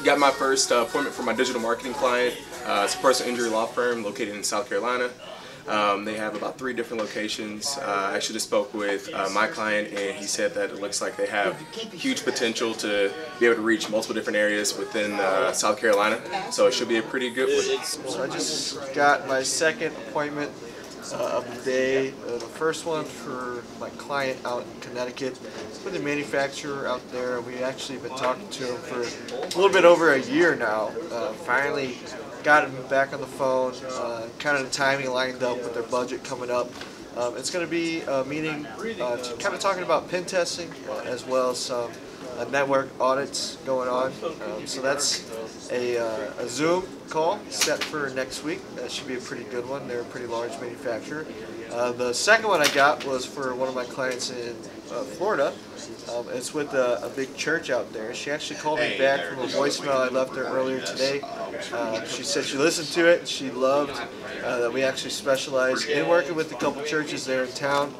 Got my first appointment for my digital marketing client. It's a personal injury law firm located in South Carolina. They have about 3 different locations. I actually just spoke with my client, and he said that it looks like they have huge potential to be able to reach multiple different areas within South Carolina. So it should be a pretty good one. So I just got my second appointment of the day. The first one for my client out in Connecticut. It's with a manufacturer out there. We've actually been talking to him for a little bit over a year now. Finally got him back on the phone. Kind of the timing lined up with their budget coming up. It's going to be a meeting kind of talking about pen testing as well as some network audits going on. So that's a Zoom call set for next week. That should be a pretty good one. They're a pretty large manufacturer. The second one I got was for one of my clients in Florida. It's with a big church out there. She actually called me back from a voicemail I left her earlier today. She said she listened to it and she loved that we actually specialize in working with a couple churches there in town.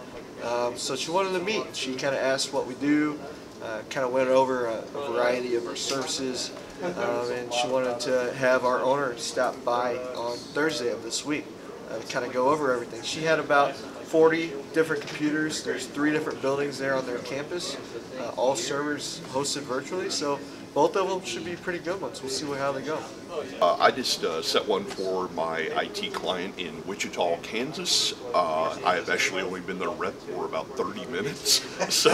So she wanted to meet. She kind of asked what we do. Kind of went over a variety of our services, and she wanted to have our owner stop by on Thursday of this week, kind of go over everything. She had about 40 different computers. There's 3 different buildings there on their campus, all servers hosted virtually, so both of them should be pretty good ones. We'll see how they go. I just set one for my IT client in Wichita, Kansas. I have actually only been their rep for about 30 minutes. So,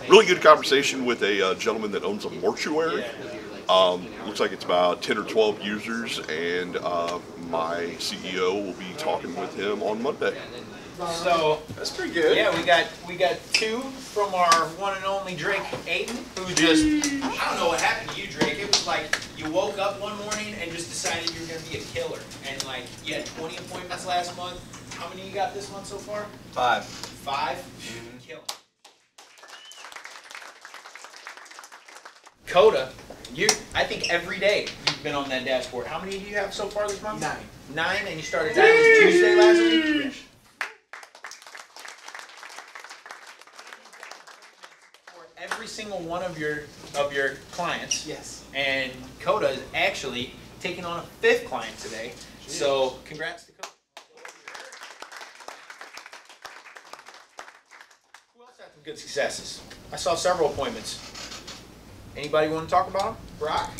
really good conversation with a gentleman that owns a mortuary. Looks like it's about 10 or 12 users, and my CEO will be talking with him on Monday. So that's pretty good. Yeah, we got 2 from our one and only Drake Aiden, who just, I don't know what happened to you, Drake. It was like you woke up one morning and just decided you were going to be a killer. And like you had 20 appointments last month. How many you got this month so far? 5. 5? Mm-hmm. Killing. Kota, I think every day you've been on that dashboard. How many do you have so far this month? 9. 9, and you started that on Tuesday last week? Yeah. Every single one of your clients. Yes. And Kota is actually taking on a 5th client today. Jeez. So congrats to Kota. Who else had some good successes? I saw several appointments. Anybody want to talk about them? Brock?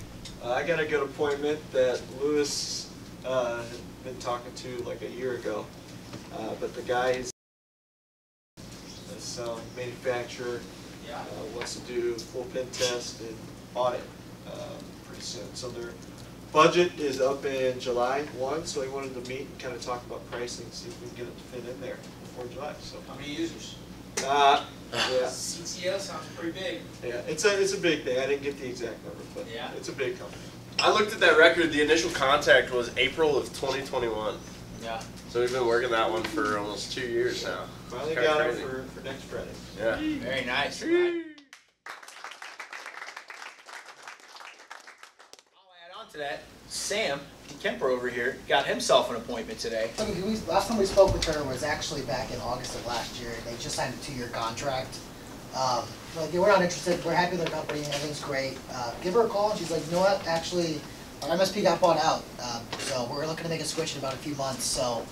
I got a good appointment that Lewis had been talking to like a year ago. But the guy is manufacturer. Wants to do full pen test and audit pretty soon. So their budget is up in July 1, so he wanted to meet and kind of talk about pricing, see if we can get it to fit in there before July. So how many users? Yeah. CTO sounds pretty big. Yeah, it's a big thing. I didn't get the exact number, but yeah, it's a big company. I looked at that record. The initial contact was April of 2021. Yeah. So we've been working that one for almost 2 years now. Finally got it for next Friday. Yeah. Very nice. I'll add on to that. Sam Kemper over here got himself an appointment today. Last time we spoke with her was actually back in August of last year. They just signed a 2-year contract. Like, we're not interested. We're happy with our company. Everything's great. Give her a call, and she's like, you know what? Actually, our MSP got bought out, so we're looking to make a switch in about a few months. So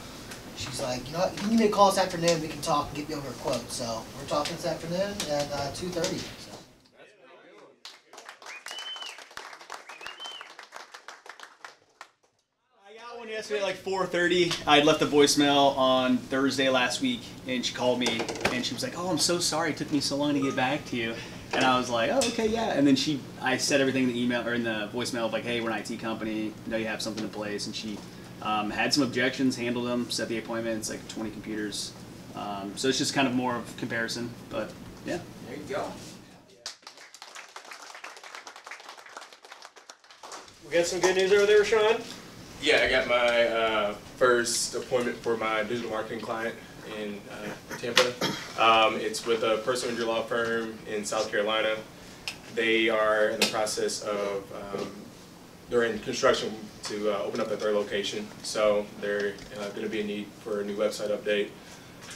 she's like, you know what? You can give me a call this afternoon. We can talk and get you over a quote. So we're talking this afternoon at 2:30. So. Yesterday at like 4:30, I had left a voicemail on Thursday last week, and she called me, and she was like, "Oh, I'm so sorry it took me so long to get back to you." And I was like, "Oh, okay, yeah." And then I said everything in the email or in the voicemail, like, "Hey, we're an IT company. Know you have something in place." And she had some objections, handled them, set the appointment. It's like 20 computers, so it's just kind of more of comparison. But yeah, there you go. We got some good news over there, RaShaun. Yeah, I got my first appointment for my digital marketing client in Tampa. It's with a personal injury law firm in South Carolina. They are in the process of, they're in construction to open up their 3rd location. So they're going to be in need for a new website update,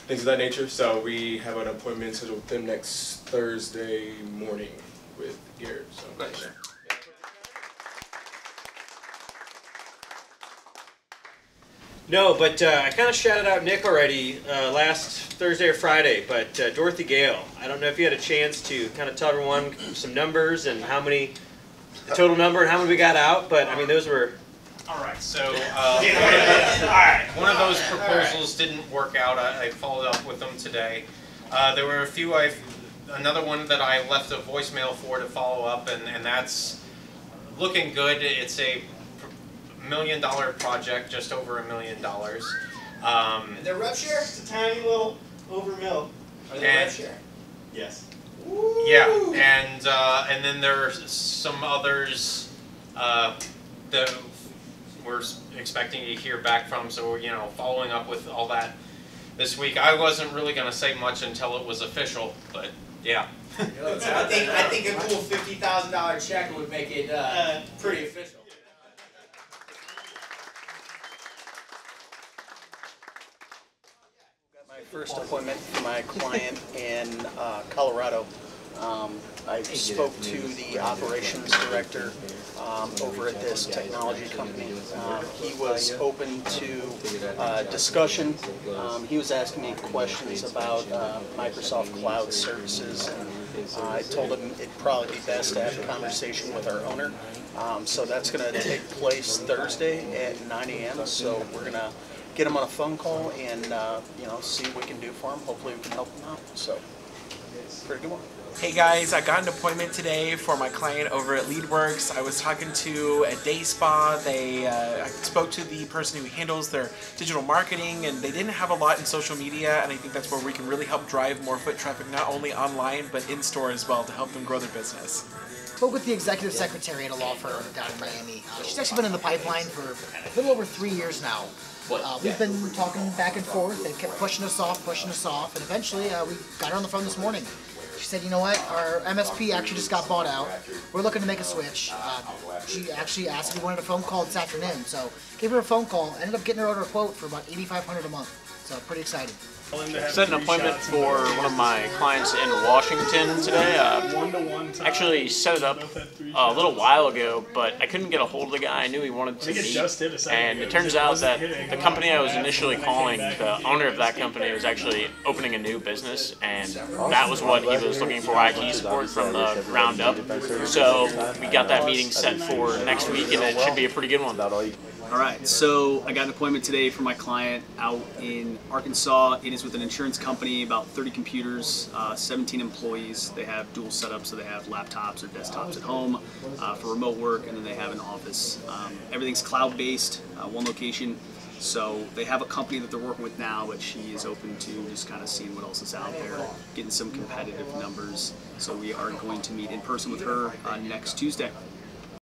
things of that nature. So we have an appointment scheduled with them next Thursday morning with Gabe. So nice. No, but I kind of shouted out Nick already last Thursday or Friday, but Dorothy Gale, I don't know if you had a chance to kind of tell everyone some numbers and how many, the total number and how many we got out, but I mean, those were... All right, so one of those proposals didn't work out. I followed up with them today. There were a few, another one that I left a voicemail for to follow up, and that's looking good. It's a $1 million project, just over $1 million. Their rev share? Just a tiny little over mill. Or their rev share? Yes. Woo! Yeah, and then there are some others that we're expecting to hear back from. So you know, following up with all that this week. I wasn't really going to say much until it was official, but yeah. I think a cool $50,000 check would make it pretty official. My first appointment for my client in Colorado. I spoke to the operations director over at this technology company. He was open to discussion. He was asking me questions about Microsoft Cloud services. I told him it'd probably be best to have a conversation with our owner. So that's going to take place Thursday at 9 a.m. So we're going to get him on a phone call and you know, see what we can do for him. Hopefully we can help him out. So pretty good one. Hey guys, I got an appointment today for my client over at LeadWorks. I was talking to a day spa. I spoke to the person who handles their digital marketing, and they didn't have a lot in social media, and I think that's where we can really help drive more foot traffic, not only online, but in store as well, to help them grow their business. Spoke with the executive secretary at a law firm down in Miami. She's actually been in the pipeline for a little over 3 years now. We've been talking back and forth. They kept pushing us off, and eventually we got her on the phone this morning. She said, you know what, our MSP actually just got bought out. We're looking to make a switch. She actually asked if we wanted a phone call this afternoon, so gave her a phone call, ended up getting her a quote for about $8,500 a month. So pretty excited. Set an appointment for one of my clients in Washington today. Actually set it up a little while ago, but I couldn't get a hold of the guy. I knew he wanted to meet, and it turns out that the company I was initially calling, the owner of that company, was actually opening a new business, and that was what he was looking for, IT support from the ground up. So we got that meeting set for next week, and it should be a pretty good one. All right, so I got an appointment today for my client out in Arkansas. It is with an insurance company, about 30 computers, 17 employees. They have dual setups, so they have laptops or desktops at home for remote work, and then they have an office. Everything's cloud-based, one location. So they have a company that they're working with now, but she is open to just kind of seeing what else is out there, getting some competitive numbers. So we are going to meet in person with her next Tuesday.